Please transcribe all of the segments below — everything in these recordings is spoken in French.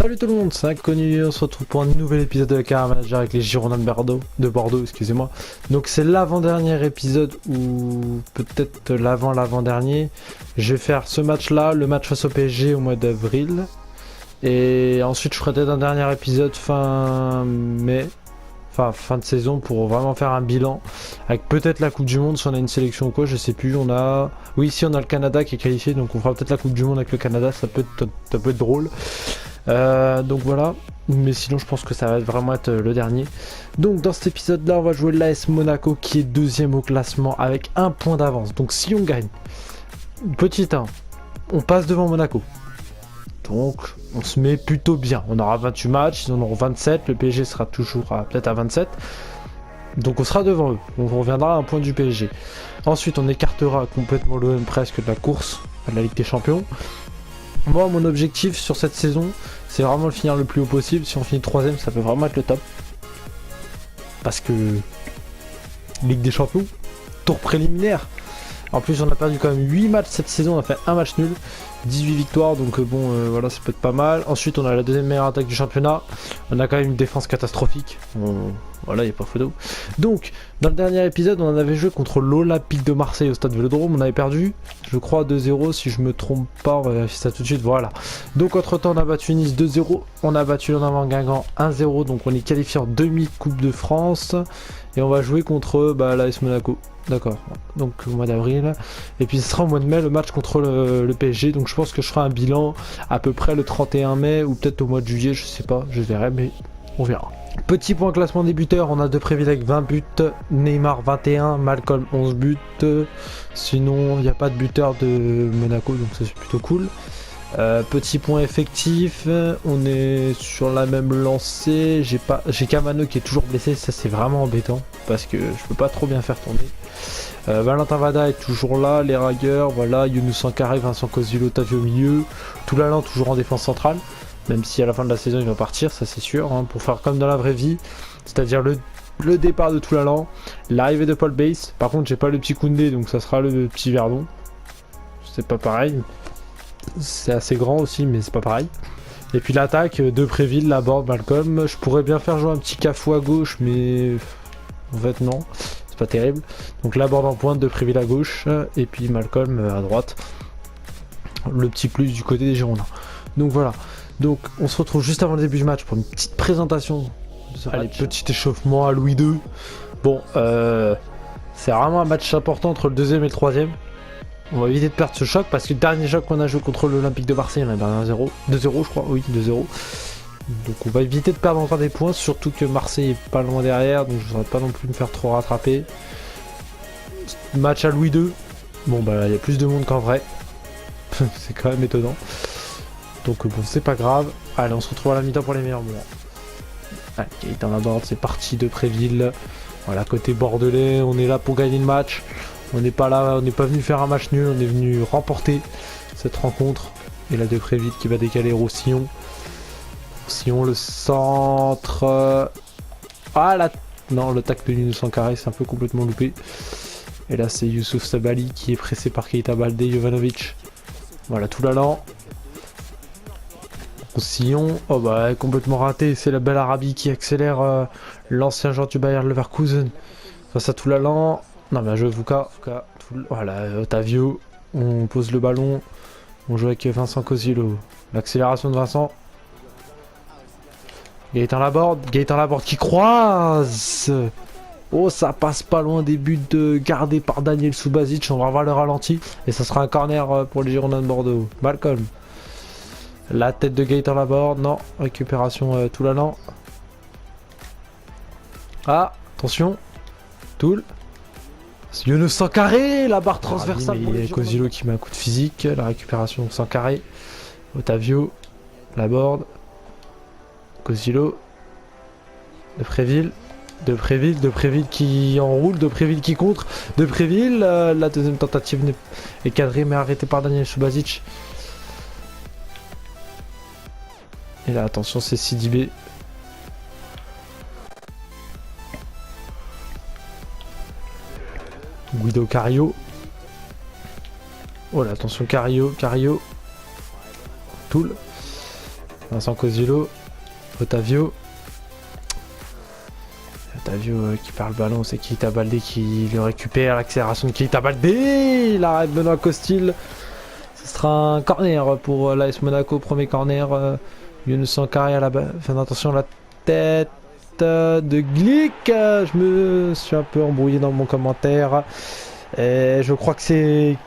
Salut tout le monde, c'est Inconnu, on se retrouve pour un nouvel épisode de la Carrière Manager avec les Girondins de Bordeaux, excusez-moi. Donc c'est l'avant-dernier épisode, ou peut-être l'avant-dernier. Je vais faire ce match-là, le match face au PSG au mois d'avril. Et ensuite je ferai peut-être un dernier épisode fin mai, enfin fin de saison, pour vraiment faire un bilan. Avec peut-être la Coupe du Monde, si on a une sélection ou quoi, je sais plus. Oui, ici on a le Canada qui est qualifié, donc on fera peut-être la Coupe du Monde avec le Canada, ça peut être drôle. Donc voilà, mais sinon je pense que ça va vraiment être le dernier. Donc dans cet épisode là on va jouer l'AS Monaco qui est deuxième au classement avec un point d'avance. Donc si on gagne, petit 1, on passe devant Monaco. Donc on se met plutôt bien. On aura 28 matchs, ils en auront 27, le PSG sera toujours peut-être à 27. Donc on sera devant eux, on reviendra à un point du PSG. Ensuite on écartera complètement l'OM presque de la course à la Ligue des Champions. Moi, mon objectif sur cette saison, c'est vraiment le finir le plus haut possible. Si on finit 3ème, ça peut vraiment être le top. Parce que Ligue des Champions, tour préliminaire. En plus, on a perdu quand même 8 matchs cette saison. On a fait un match nul, 18 victoires. Donc voilà, ça peut être pas mal. Ensuite, on a la deuxième meilleure attaque du championnat. On a quand même une défense catastrophique. Voilà, il n'y a pas photo. Donc, dans le dernier épisode, on en avait joué contre l'Olympique de Marseille au stade Vélodrome. On avait perdu, je crois, 2-0. Si je me trompe pas, on va vérifier ça tout de suite. Voilà. Donc, entre-temps, on a battu Nice 2-0. On a battu l'En Guingamp 1-0. Donc, on est qualifié en demi-Coupe de France. Et on va jouer contre l'AS Monaco. D'accord. Donc, au mois d'avril. Et puis, ce sera au mois de mai, le match contre le PSG. Donc, je pense que je ferai un bilan à peu près le 31 mai ou peut-être au mois de juillet. Je sais pas, je verrai, mais on verra. Petit point classement des buteurs, on a Depréville avec 20 buts, Neymar 21, Malcolm 11 buts. Sinon, il n'y a pas de buteur de Monaco, donc ça c'est plutôt cool. Petit point effectif, on est sur la même lancée. J'ai Camano qui est toujours blessé, ça c'est vraiment embêtant parce que je peux pas trop bien faire tourner. Valentin Vada est toujours là, les Ragueurs, voilà, Younous Sankharé, Vincent Kozil, Otavio au milieu, Toulalan toujours en défense centrale. Même si à la fin de la saison il va partir, ça c'est sûr, hein, pour faire comme dans la vraie vie, c'est-à-dire le départ de Toulalan, l'arrivée de Paul Bass. Par contre j'ai pas le petit Koundé, donc ça sera le petit Verdon. C'est pas pareil. C'est assez grand aussi, mais c'est pas pareil. Et puis l'attaque, Depréville, Laborde, Malcolm. Je pourrais bien faire jouer un petit Cafou à gauche, mais en fait non, c'est pas terrible. Donc Laborde en pointe, Depréville à gauche, et puis Malcolm à droite. Le petit plus du côté des Girondins. Donc voilà. Donc on se retrouve juste avant le début du match pour une petite présentation de ce match. Petit échauffement à Louis II. Bon, c'est vraiment un match important entre le deuxième et le troisième. On va éviter de perdre ce choc parce que le dernier choc qu'on a joué contre l'Olympique de Marseille, on a perdu 1-0. 2-0 je crois, oui 2-0. Donc on va éviter de perdre encore des points, surtout que Marseille est pas loin derrière, donc je ne voudrais pas non plus me faire trop rattraper. Match à Louis II. Bon bah il y a plus de monde qu'en vrai. C'est quand même étonnant. Donc bon, c'est pas grave. Allez, on se retrouve à la mi-temps pour les meilleurs moments. Allez, Gaëtan Laborde, c'est parti de Depréville. Voilà, côté bordelais, on est là pour gagner le match. On n'est pas là, on n'est pas venu faire un match nul, on est venu remporter cette rencontre. Et là, Depréville qui va décaler Roussillon. Roussillon, le centre. Ah là, non, le tacle de Younous Sankharé, c'est un peu complètement loupé. Et là, c'est Youssouf Sabaly qui est pressé par Keita Baldé, Jovanovic. Voilà, Toulalan. Roussillon, oh bah complètement raté, c'est la belle Arabie qui accélère l'ancien joueur du Bayer Leverkusen face à Toulalan. Non mais je Vuka, voilà, Otavio, on pose le ballon, on joue avec Vincent Kozilo, l'accélération de Vincent. Gaëtan Laborde qui croise. Oh, ça passe pas loin des buts gardés par Daniel Subasic, on va voir le ralenti et ça sera un corner pour les Girondins de Bordeaux. Malcolm. La tête de Gaëtan Laborde, non, récupération Toulalan. Ah, attention, Toul. Younous Sankharé, la barre transversale. Il y a Kozilo qui met un coup de physique, la récupération Sankharé. Otavio, Laborde, Kozilo, Depréville qui enroule, Depréville qui contre, Depréville, la deuxième tentative est cadrée mais arrêtée par Daniel Subasic. Et là, attention, c'est Sidibé. Guido Cario. Oh là, attention, Cario. Toul. Vincent Cosilo. Otavio. Otavio qui perd le ballon, c'est Keita Baldé qui le récupère. L'accélération de Keita Baldé. Il arrête Benoît Costil. Ce sera un corner pour l'AS Monaco. Premier corner. Younous Sankharé à la base. Faites attention à la tête de Glick. Je me suis un peu embrouillé dans mon commentaire. Et je crois que c'est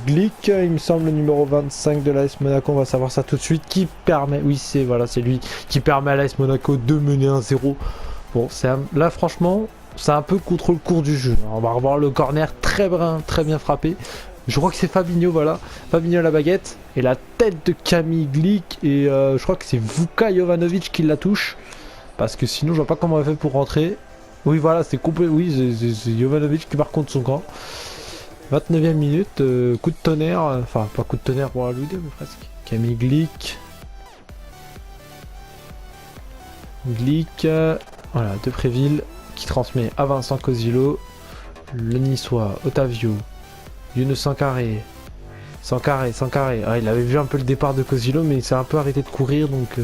Glick, il me semble, le numéro 25 de l'AS Monaco. On va savoir ça tout de suite. Qui permet, oui, c'est lui qui permet à l'AS Monaco de mener 1-0. Bon, là, franchement, c'est un peu contre le cours du jeu. On va revoir le corner très bien frappé. Je crois que c'est Fabinho, voilà. Fabinho à la baguette. Et la tête de Camille Glick. Et je crois que c'est Vuka Jovanovic qui la touche. Parce que sinon, je vois pas comment elle fait pour rentrer. Oui, voilà, c'est complet. Oui, c'est Jovanovic qui marque contre son camp. 29e minute, coup de tonnerre. Enfin, pas coup de tonnerre pour Louis II, mais presque. Camille Glick. Voilà, Depréville qui transmet à Vincent Cosilo. Le Niçois, Otavio. Younous Sankharé. Sankharé. Ah, il avait vu un peu le départ de Cosilo, mais il s'est un peu arrêté de courir, donc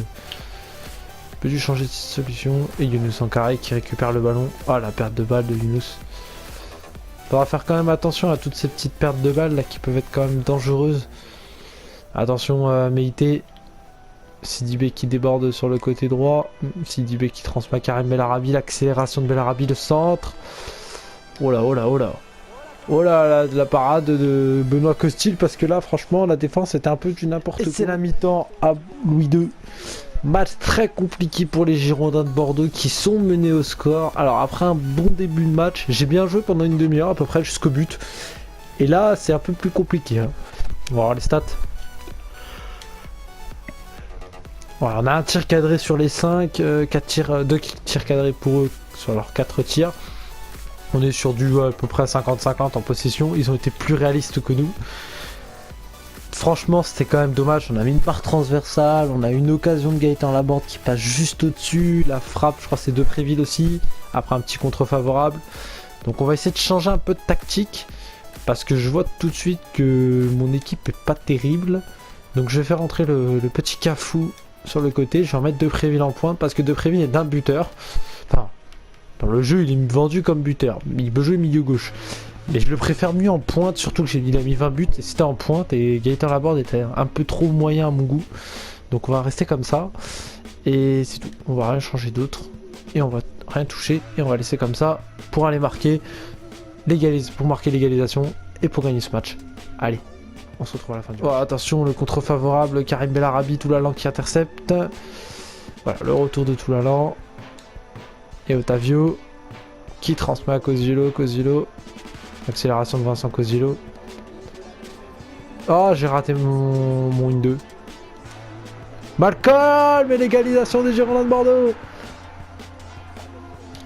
peut dû changer de solution. Et Younous Sankharé qui récupère le ballon. Ah, la perte de balle de Younous. Faudra faire quand même attention à toutes ces petites pertes de balles là qui peuvent être quand même dangereuses. Attention à Meïté. Sidibé qui déborde sur le côté droit. Sidibé qui transmet à Karim Bellarabi. L'accélération de Bellarabi, le centre. Oh là. Oh là, la parade de Benoît Costil, parce que là, franchement, la défense était un peu du n'importe quoi. Et c'est la mi-temps à Louis II. Match très compliqué pour les Girondins de Bordeaux qui sont menés au score. Alors après un bon début de match, j'ai bien joué pendant une demi-heure à peu près jusqu'au but. Et là, c'est un peu plus compliqué. Hein. On va voir les stats. Voilà, on a un tir cadré sur les 5, 2 tirs cadrés pour eux sur leurs 4 tirs. On est sur du à peu près 50-50 en possession. Ils ont été plus réalistes que nous. Franchement, c'était quand même dommage. On a mis une barre transversale. On a une occasion de Gaëtan Laborde qui passe juste au-dessus. La frappe, je crois que c'est Depréville aussi. Après un petit contre favorable. Donc on va essayer de changer un peu de tactique. Parce que je vois tout de suite que mon équipe est pas terrible. Donc je vais faire entrer le petit Cafou sur le côté. Je vais remettre Depréville en pointe. Parce que Depréville est d'un buteur. Enfin, dans le jeu, il est vendu comme buteur. Il peut jouer milieu gauche. Mais je le préfère mieux en pointe, surtout qu'il a mis 20 buts et c'était en pointe. Et Gaëtan Laborde était un peu trop moyen à mon goût. Donc on va rester comme ça. Et c'est tout. On va rien changer d'autre. Et on va rien toucher. Et on va laisser comme ça pour aller marquer pour marquer l'égalisation et pour gagner ce match. Allez, on se retrouve à la fin du match. Oh, attention, le contre favorable, Karim Bellarabi, Toulalan qui intercepte. Voilà, le retour de Toulalan. Et Otavio qui transmet à Cosilo. Accélération de Vincent Cosilo. Oh, j'ai raté mon 1-2. Malcolm et l'égalisation des Girondins de Bordeaux.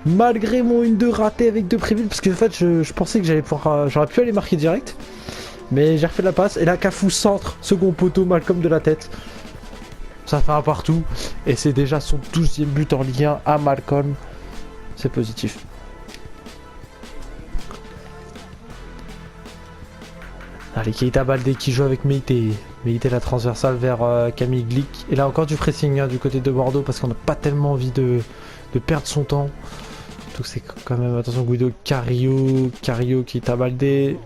Malgré mon 1-2 raté avec Depréville, parce que en fait je pensais que j'aurais pu aller marquer direct. Mais j'ai refait la passe. Et là, Cafou centre, second poteau, Malcolm de la tête. Ça fait un partout. Et c'est déjà son 12e but en Ligue 1 à Malcolm. C'est positif. Allez, Keita Baldé qui joue avec Meïté. Meïté la transversale vers Camille Glick. Et là encore du pressing hein, du côté de Bordeaux parce qu'on n'a pas tellement envie de perdre son temps. Donc c'est quand même, attention Guido, Cario, Keita Baldé.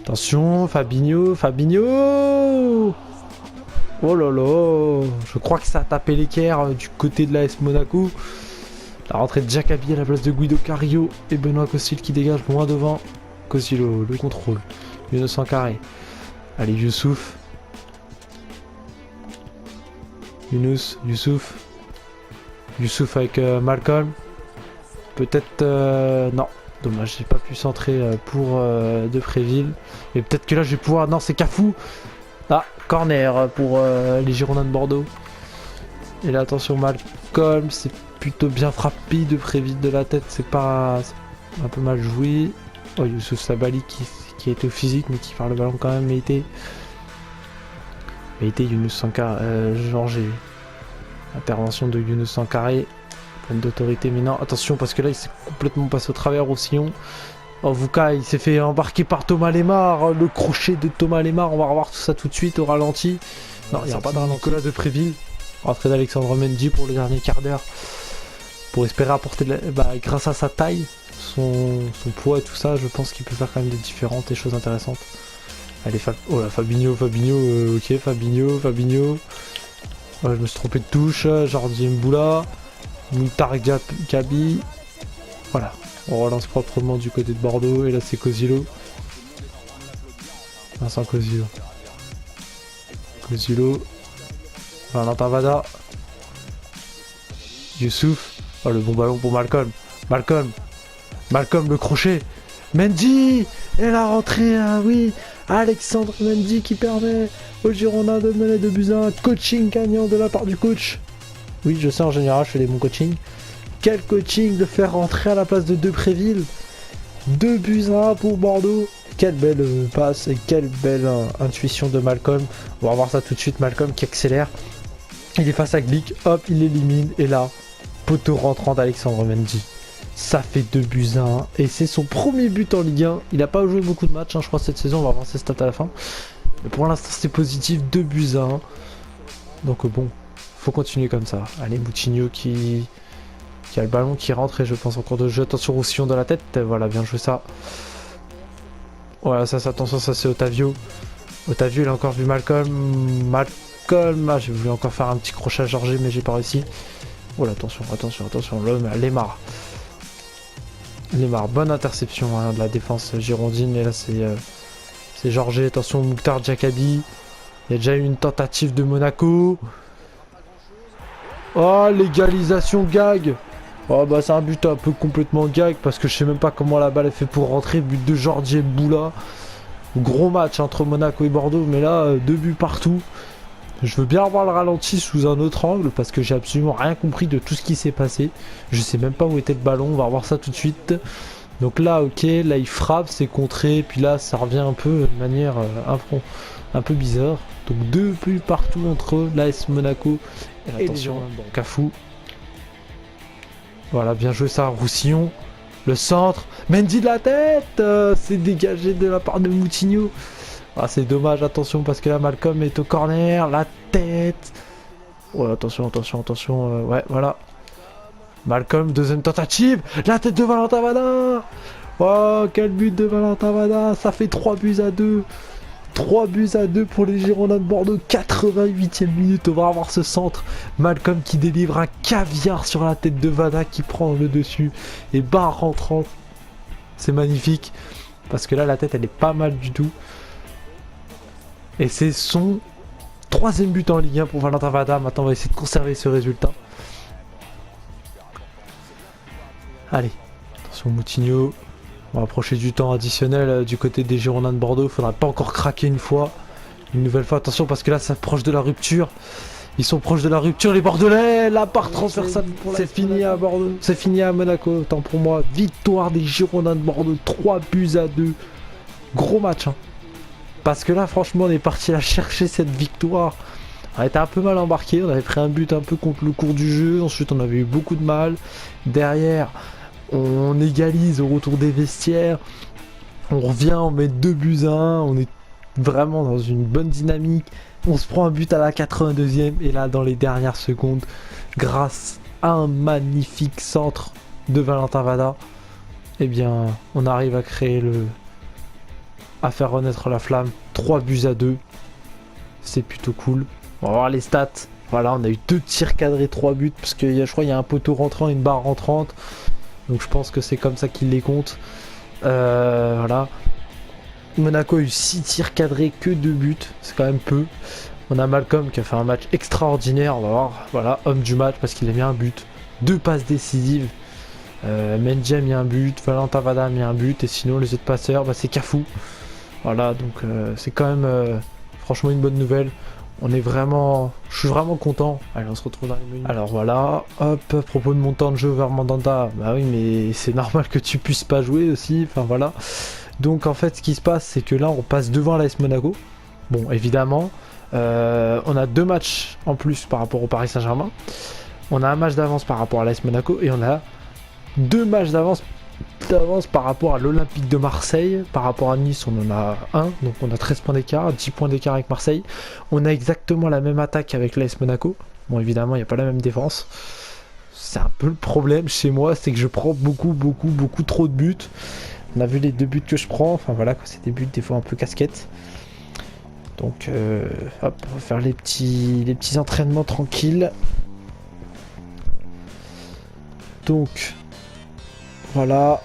Attention, Fabinho. Oh là là. Je crois que ça a tapé l'équerre du côté de l'AS Monaco. La rentrée de Jacabi à la place de Guido Cario et Benoît Costil qui dégage loin devant. Cosilo, le contrôle. Younous Sankharé. Allez, Youssouf. Youssouf avec Malcolm. Peut-être... non. Dommage, j'ai pas pu centrer pour Depréville. Mais peut-être que là, je vais pouvoir... Non, c'est Cafou. Ah, corner pour les Girondins de Bordeaux. Et là, attention, Malcolm. C'est plutôt bien frappé. Depréville de la tête. C'est pas... un peu mal joué. Oh, Youssouf Sabali qui a été au physique mais qui parle le ballon quand même. Meïté, Younous Sankharé, Georges. Intervention de Younous Sankharé. Pleine d'autorité mais non. Attention parce que là il s'est complètement passé au travers au sillon. Oh, Vuka il s'est fait embarquer par Thomas Lemar. Le crochet de Thomas Lemar. On va revoir tout ça tout de suite au ralenti. Non, il n'y a pas de ralenti. Nicolas de Préville, rentrée d'Alexandre Mendy pour le dernier quart d'heure. Pour espérer apporter, grâce à sa taille, son poids et tout ça, je pense qu'il peut faire quand même des choses intéressantes. Allez, oh là, Fabinho, ok, Fabinho. Ouais, je me suis trompé de touche, Jordi Mboula, Moutar Gabi. Voilà, on relance proprement du côté de Bordeaux, et là c'est Kozilo. Vincent Kozilo. Valentin Vada. Youssouf. Oh, le bon ballon pour Malcolm le crochet. Mendy. Et la rentrée, oui. Alexandre Mendy qui permet aux Girondins de mener 2-1. Coaching gagnant de la part du coach. Oui, je sais, en général, je fais des bons coachings. Quel coaching de faire rentrer à la place de Depréville. 2-1 pour Bordeaux. Quelle belle passe et quelle belle intuition de Malcolm. On va voir ça tout de suite. Malcolm qui accélère. Il est face à Glick. Hop, il l'élimine. Et là, poteau rentrant d'Alexandre Mendy. Ça fait 2-1 et c'est son premier but en Ligue 1. Il n'a pas joué beaucoup de matchs, je crois, cette saison. On va voir ses stats à la fin. Mais pour l'instant, c'est positif. 2-1. Donc bon, faut continuer comme ça. Allez, Moutinho qui a le ballon qui rentre et je pense encore de jeu. Attention, Roussillon de la tête. Voilà, bien joué ça. Voilà, ça, attention, ça c'est Otavio. Otavio, il a encore vu Malcolm. J'ai voulu encore faire un petit crochet à Georges, mais j'ai pas réussi. Oh là, attention, l'homme, Lemar, bonne interception de la défense girondine. Et là, c'est Georges. Attention, Moutar Jakabi. Il y a déjà eu une tentative de Monaco. Oh, l'égalisation gag. Oh, bah, c'est un but un peu complètement gag parce que je sais même pas comment la balle est fait pour rentrer. But de Jordi Mboula. Gros match entre Monaco et Bordeaux, mais là, 2 buts partout. Je veux bien avoir le ralenti sous un autre angle parce que j'ai absolument rien compris de tout ce qui s'est passé. Je sais même pas où était le ballon, on va revoir ça tout de suite. Donc là, ok, là il frappe, c'est contré, puis là ça revient un peu de manière un peu bizarre. Donc 2 buts partout entre l'AS Monaco et attention, Cafou. Voilà, bien joué ça, Roussillon. Le centre, Mendy de la tête, c'est dégagé de la part de Moutinho. Ah, c'est dommage, attention, parce que là, Malcolm est au corner, la tête. Oh, attention, ouais, voilà. Malcolm, deuxième tentative, la tête de Valentin Vada. Oh, quel but de Valentin Vada, ça fait 3-2. 3-2 pour les Girondins de Bordeaux, 88e minute, on va avoir ce centre. Malcolm qui délivre un caviar sur la tête de Vada qui prend le dessus. Et barre rentrante, c'est magnifique, parce que là, la tête, elle est pas mal du tout. Et c'est son 3e but en Ligue 1 pour Valentin Vada. Maintenant, on va essayer de conserver ce résultat. Allez, attention Moutinho. On va approcher du temps additionnel du côté des Girondins de Bordeaux. Il faudra pas encore craquer une nouvelle fois. Attention parce que là, ça approche de la rupture. Ils sont proches de la rupture, les Bordelais. La part transversale, c'est fini à Bordeaux. C'est fini à Monaco, autant pour moi. Victoire des Girondins de Bordeaux, 3-2. Gros match, hein. Parce que là, franchement, on est parti la chercher cette victoire. On était un peu mal embarqué. On avait pris un but un peu contre le cours du jeu. Ensuite, on avait eu beaucoup de mal. Derrière, on égalise au retour des vestiaires. On revient, on met 2-1. On est vraiment dans une bonne dynamique. On se prend un but à la 82e. Et là, dans les dernières secondes, grâce à un magnifique centre de Valentin Vada, eh bien, on arrive à créer à faire renaître la flamme. 3-2. C'est plutôt cool. On va voir les stats. Voilà, on a eu 2 tirs cadrés, 3 buts. Parce que je crois qu'il y a un poteau rentrant et une barre rentrante. Donc je pense que c'est comme ça qu'il les compte. Voilà. Monaco a eu 6 tirs cadrés, que 2 buts. C'est quand même peu. On a Malcolm qui a fait un match extraordinaire. On va voir. Voilà, homme du match parce qu'il a mis un but. 2 passes décisives. Mendy a mis un but. Valentin Vada a mis un but. Et sinon, les autres passeurs, c'est Cafou. Voilà, donc c'est quand même franchement une bonne nouvelle. Je suis vraiment content. Allez, on se retrouve dans les menus. Alors voilà, hop, à propos de mon temps de jeu vers Mandanda, bah oui, mais c'est normal que tu puisses pas jouer aussi, enfin voilà. Donc en fait, ce qui se passe, c'est que là, on passe devant l'AS Monaco. Bon, évidemment, on a 2 matchs en plus par rapport au Paris Saint-Germain. On a un match d'avance par rapport à l'AS Monaco et on a 2 matchs d'avance d'avance par rapport à l'Olympique de Marseille. Par rapport à Nice, on en a 1, donc on a 13 points d'écart, 10 points d'écart avec Marseille. On a exactement la même attaque avec l'AS Monaco. Bon, évidemment, il n'y a pas la même défense. C'est un peu le problème chez moi, c'est que je prends beaucoup trop de buts. On a vu les 2 buts que je prends, enfin voilà, c'est des buts des fois un peu casquettes. Donc, hop, on va faire les petits entraînements tranquilles. Donc, voilà,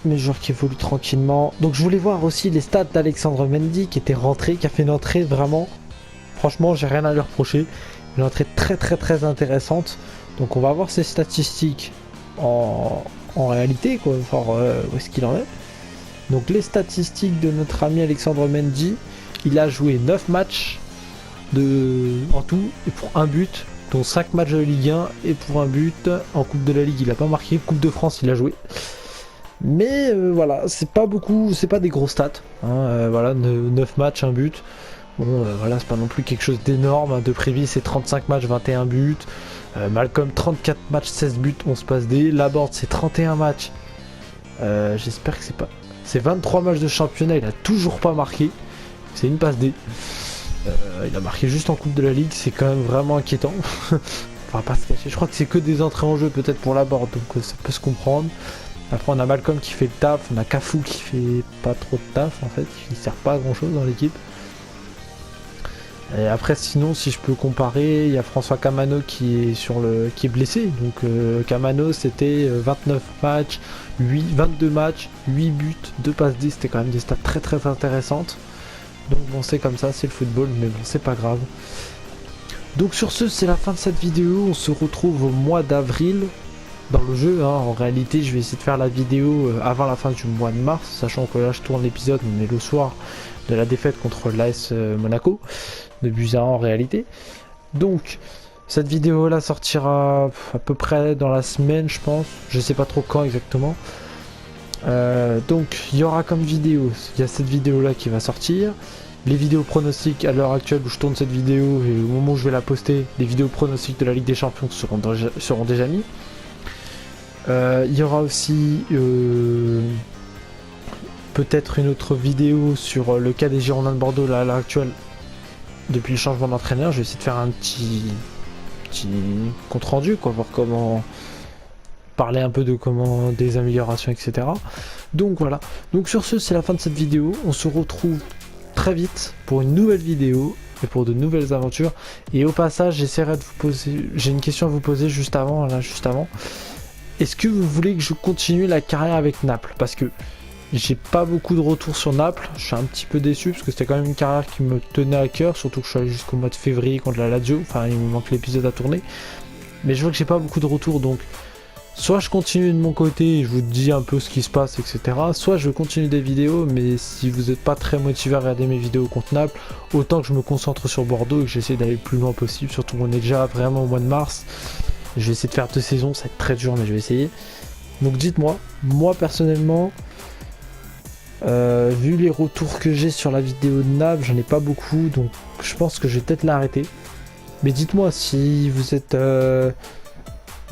mes joueurs qui évoluent tranquillement. Donc, je voulais voir aussi les stats d'Alexandre Mendy qui était rentré, qui a fait une entrée vraiment, franchement, j'ai rien à lui reprocher. Une entrée très intéressante. Donc, on va voir ses statistiques en réalité, quoi, voir où est-ce qu'il en est. Donc, les statistiques de notre ami Alexandre Mendy. Il a joué 9 matchs en tout et pour un but, dont 5 matchs de Ligue 1 et pour un but. En Coupe de la Ligue, il a pas marqué. Coupe de France, il a joué. Mais voilà, c'est pas beaucoup, c'est pas des gros stats. Hein, voilà, 9 matchs, un but. Bon, voilà, c'est pas non plus quelque chose d'énorme. De Prévis, c'est 35 matchs, 21 buts. Malcolm, 34 matchs, 16 buts, 11 passes D. Laborde, c'est 31 matchs. J'espère que c'est pas. C'est 23 matchs de championnat, il a toujours pas marqué. C'est une passe D. Il a marqué juste en Coupe de la Ligue, c'est quand même vraiment inquiétant. Enfin, pas se cacher. Je crois que c'est que des entrées en jeu peut-être pour Laborde, donc ça peut se comprendre. Après, on a Malcolm qui fait le taf, on a Cafou qui fait pas trop de taf en fait, qui sert pas à grand chose dans l'équipe. Et après, sinon, si je peux comparer, il y a François Camano qui est blessé. Donc, Camano, c'était 29 matchs, 22 matchs, 8 buts, 2 passes D, c'était quand même des stats très intéressantes. Donc bon, c'est comme ça, c'est le football, mais bon, c'est pas grave. Donc sur ce, c'est la fin de cette vidéo. On se retrouve au mois d'avril dans le jeu. En réalité, je vais essayer de faire la vidéo avant la fin du mois de mars, sachant que là, je tourne l'épisode, on est le soir de la défaite contre l'AS Monaco, de buts à 1 en réalité. Donc, cette vidéo-là sortira à peu près dans la semaine, je pense. Je sais pas trop quand exactement. Donc il y aura comme vidéo, il y a cette vidéo là qui va sortir, les vidéos pronostics à l'heure actuelle où je tourne cette vidéo et au moment où je vais la poster, les vidéos pronostics de la Ligue des Champions seront déjà mis. Il y aura aussi peut-être une autre vidéo sur le cas des Girondins de Bordeaux là, à l'heure actuelle depuis le changement d'entraîneur. Je vais essayer de faire un petit compte rendu, quoi, voir comment parler un peu de comment des améliorations, etc. Donc voilà, donc sur ce, c'est la fin de cette vidéo. On se retrouve très vite pour une nouvelle vidéo et pour de nouvelles aventures. Et au passage, j'essaierai de vous poser, j'ai une question à vous poser juste avant. Est-ce que vous voulez que je continue la carrière avec Naples? Parce que j'ai pas beaucoup de retours sur Naples, je suis un petit peu déçu parce que c'était quand même une carrière qui me tenait à cœur, surtout que je suis allé jusqu'au mois de février contre la Lazio, enfin il me manque l'épisode à tourner. Mais je vois que j'ai pas beaucoup de retours, donc soit je continue de mon côté et je vous dis un peu ce qui se passe, etc. Soit je continue des vidéos, mais si vous n'êtes pas très motivé à regarder mes vidéos contre Naples, autant que je me concentre sur Bordeaux et que j'essaie d'aller le plus loin possible. Surtout qu'on est déjà vraiment au mois de mars. Je vais essayer de faire 2 saisons, ça va être très dur, mais je vais essayer. Donc dites-moi, moi personnellement, vu les retours que j'ai sur la vidéo de Naples, j'en ai pas beaucoup, donc je pense que je vais peut-être l'arrêter. Mais dites-moi si vous êtes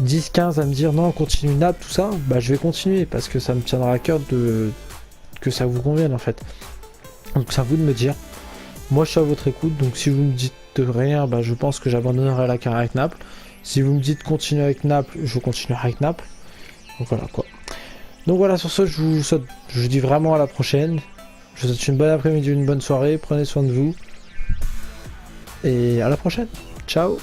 10-15 à me dire non, continue Naples, tout ça, bah je vais continuer parce que ça me tiendra à cœur que ça vous convienne en fait. Donc c'est à vous de me dire. Moi je suis à votre écoute, donc si vous me dites rien, bah je pense que j'abandonnerai la carrière avec Naples. Si vous me dites continuer avec Naples, je continuerai avec Naples. Donc voilà quoi. Donc voilà, sur ce, je vous dis vraiment à la prochaine. Je vous souhaite une bonne après-midi, une bonne soirée, prenez soin de vous. Et à la prochaine. Ciao.